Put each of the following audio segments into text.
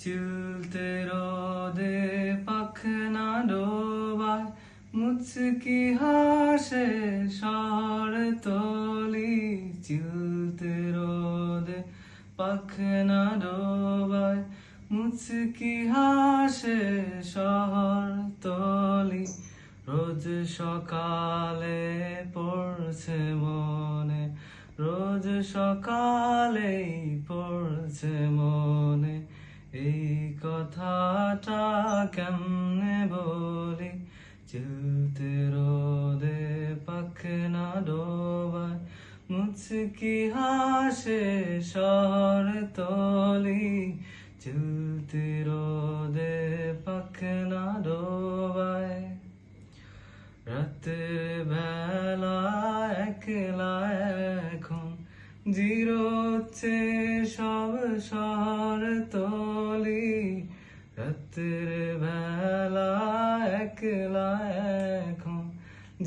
চলতে রোদে পাখনা ডোবায় মুচকি হাসে শহরতলি চলতে রোদে পাখনা ডোবায় মুচকি হাসে শহরতলি রোজ সকালে পড়ছে মনে রোজ সকালেই পড়ছে মনে এই কথাটা কেমনে বলি চলতে রোদে পাখনা ডোবায় মুচকি হাসে শহরতলি চলতে রোদে পাখনা ডোবায় রাতের বেলা একলা এখন জিরোচ্ছে সব শহরতলি রাতের বেলা একলা এখন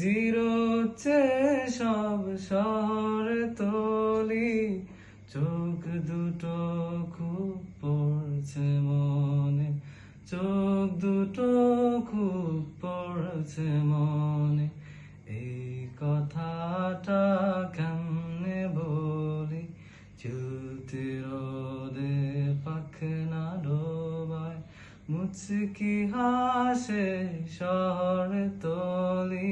জিরোচ্ছে সব শহরতলি চোখ দুটো খুব পড়ছে মনে চোখ দুটো খুব পড়ছে মনে এই কথাটা কেমনে বলি চলতে রোদে পাখনা ডোবায় মুচকি হাসে শহরতলি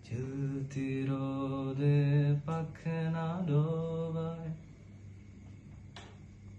চলতে রোদে পাখনা ডোবায়।